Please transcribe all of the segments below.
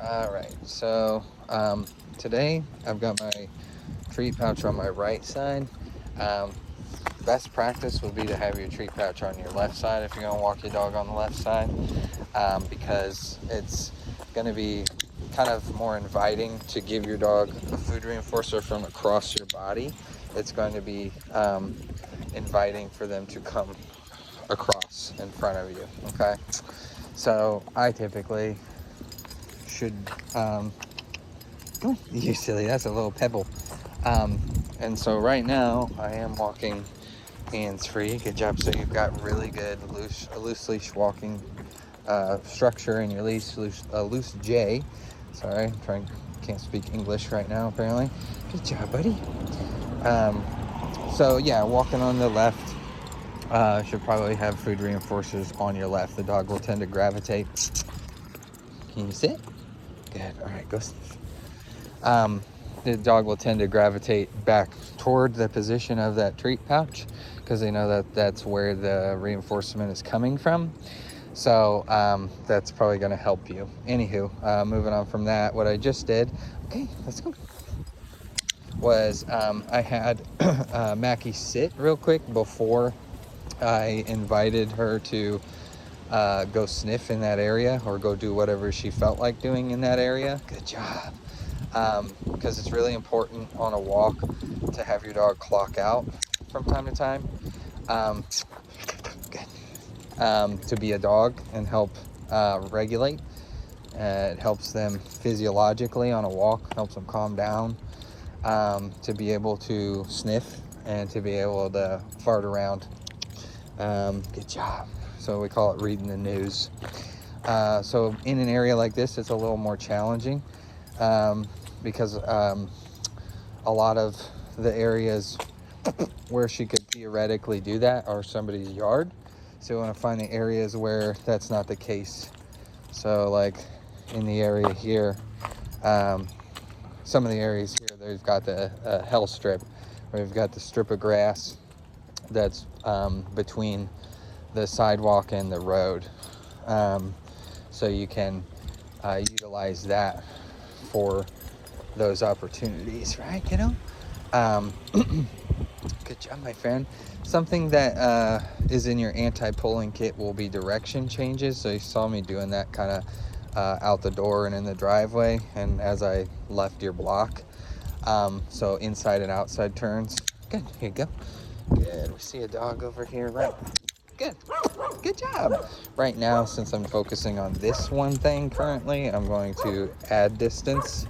All right, so today I've got my treat pouch on my right side. Um, Best practice would be to have your treat pouch on your left side if you're going to walk your dog on the left side, because it's going to be kind of more inviting to give your dog a food reinforcer from across your body. It's going to be inviting for them to come across in front of you, okay? So I typically should oh, you silly, that's a little pebble. Um, and so right now I am walking hands-free. Good job. So you've got really good loose leash walking structure in your leash, loose J. Sorry, can't speak English right now apparently. Good job, buddy. So yeah, walking on the left, should probably have food reinforcers on your left. The dog will tend to gravitate. Can you sit? Good. All right, go. The dog will tend to gravitate back toward the position of that treat pouch because they know that that's where the reinforcement is coming from. So that's probably going to help you. Anywho, moving on from that, what I just did, okay, let's go, was I had Mackie sit real quick before I invited her to go sniff in that area or go do whatever she felt like doing in that area. Good job. Because it's really important on a walk to have your dog clock out from time to time. To be a dog and help regulate. It helps them physiologically on a walk, helps them calm down, to be able to sniff and to be able to fart around. Good job. So we call it reading the news. So in an area like this, it's a little more challenging because a lot of the areas where she could theoretically do that are somebody's yard. So we want to find the areas where that's not the case. So like in the area here, some of the areas here, they've got the hell strip, where we've got the strip of grass that's between the sidewalk and the road. So you can utilize that for those opportunities, right, kiddo? Good job, my friend. Something that is in your anti-pulling kit will be direction changes. So you saw me doing that kind of out the door and in the driveway and as I left your block. So inside and outside turns. Good, here you go. Good, we see a dog over here, right? Good, good job. Right now, since I'm focusing on this one thing currently, I'm going to add distance,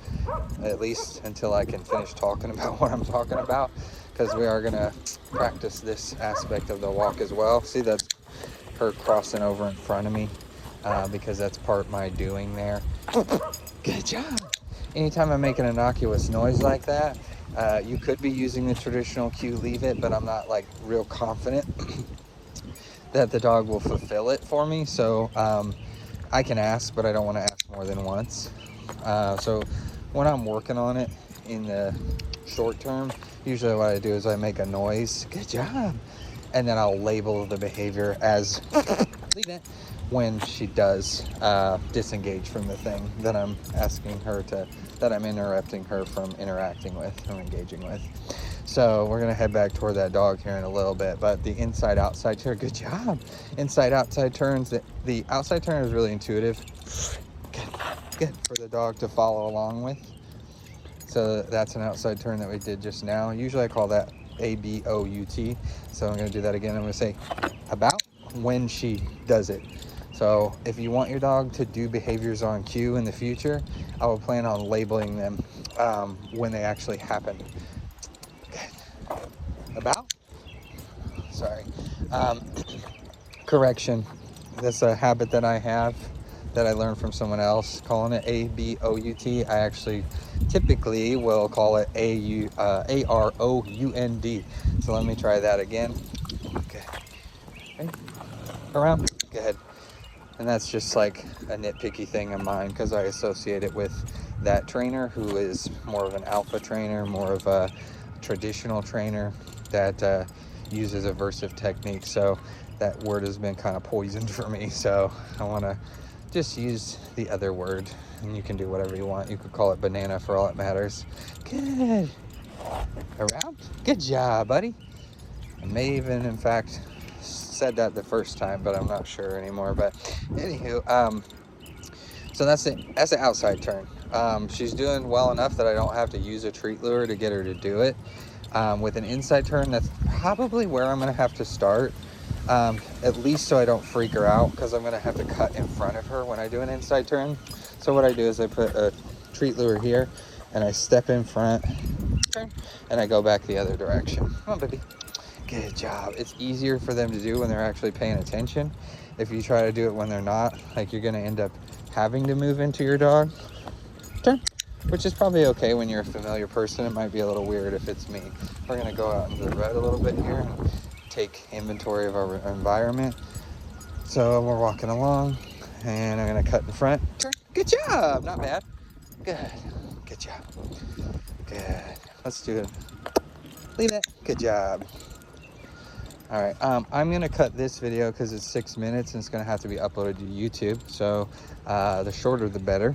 at least until I can finish talking about what I'm talking about, because we are gonna practice this aspect of the walk as well. See, that's her crossing over in front of me, because that's part of my doing there. Good job. Anytime I make an innocuous noise like that, you could be using the traditional cue leave it, but I'm not like real confident that the dog will fulfill it for me. So I can ask, but I don't want to ask more than once. So when I'm working on it in the short term, usually what I do is I make a noise, good job, and then I'll label the behavior as leave it when she does disengage from the thing that I'm asking her to, that I'm interrupting her from interacting with or engaging with. So we're gonna head back toward that dog here in a little bit, but the inside outside turn, good job. Inside outside turns, the outside turn is really intuitive. Good for the dog to follow along with. So that's an outside turn that we did just now. Usually I call that ABOUT. So I'm gonna do that again. I'm gonna say about when she does it. So if you want your dog to do behaviors on cue in the future, I will plan on labeling them when they actually happen. Good. About? Sorry. Correction. That's a habit that I have that I learned from someone else, calling it ABOUT. I actually typically will call it AROUND. So let me try that again. Okay. Okay. Around. Go ahead. And that's just like a nitpicky thing of mine because I associate it with that trainer who is more of an alpha trainer, more of a traditional trainer that uses aversive techniques. So that word has been kind of poisoned for me. So I want to just use the other word, and you can do whatever you want. You could call it banana for all it matters. Good. Around. Good job, buddy. I may even, in fact, said that the first time, but I'm not sure anymore. But anywho, so that's it. That's an outside turn. She's doing well enough that I don't have to use a treat lure to get her to do it. With an inside turn, that's probably where I'm going to have to start, at least so I don't freak her out, because I'm going to have to cut in front of her when I do an inside turn. So what I do is I put a treat lure here, and I step in front, turn, and I go back the other direction. Come on, baby. Good job. It's easier for them to do when they're actually paying attention. If you try to do it when they're not, like, you're going to end up having to move into your dog. Turn. Which is probably okay when you're a familiar person. It might be a little weird if it's me. We're going to go out into the road a little bit here and take inventory of our environment. So we're walking along, and I'm going to cut in front. Turn. Good job. Not bad. Good. Good job. Good. Let's do it. Leave it. Good job. All right, I'm gonna cut this video because it's 6 minutes and it's gonna have to be uploaded to YouTube. So the shorter the better.